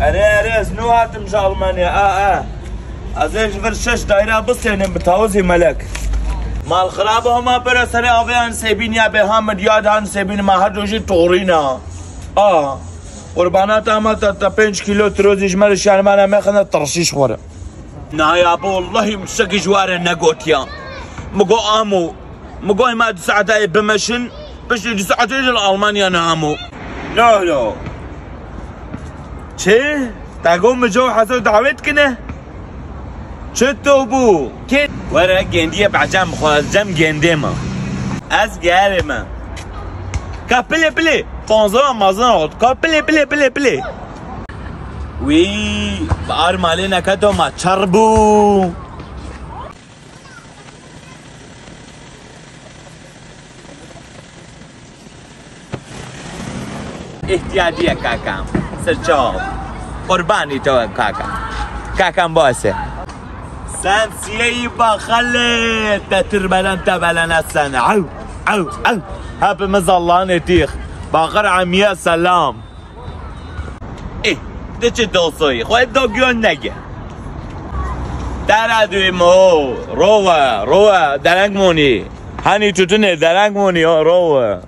اره شنو هاتم جا المانيا از ایش ورشش دایره بسینم بتاوزی ملک مال خرابه هما برا سر آویان سیبین یا به هم مدیاد هن سیبین ما هر دوشی تورینا قربانات اما تا 5 کیلو تروزیش مال شرمانه میخنه ترشیش خوره نه یا با والله مشکی جواره نگوتیا مگو آمو مگو ما 2 ساعته بمشن بش 2 ساعته لألمانيا نامو لا چه؟ تقوم جو حسو دعوت کنه؟ چه تو بو؟ که؟ وره گندیه بعجم خواهد جم گنده ما از گره ما که پلی 15 مازن آقاد که پلی وی بار مالی نکتو ما چربو احتیاجیه کاکام سرچاو قربانی تو کاکام باسه سن سیهی با خله تتربلن السن عو هب مزالان تیخ باقر عمیه سلام ده چه دوستایی خواهد دو گیون نگه در ادوی مو روه درنگ مونی هنی چطونه درنگ مونی روه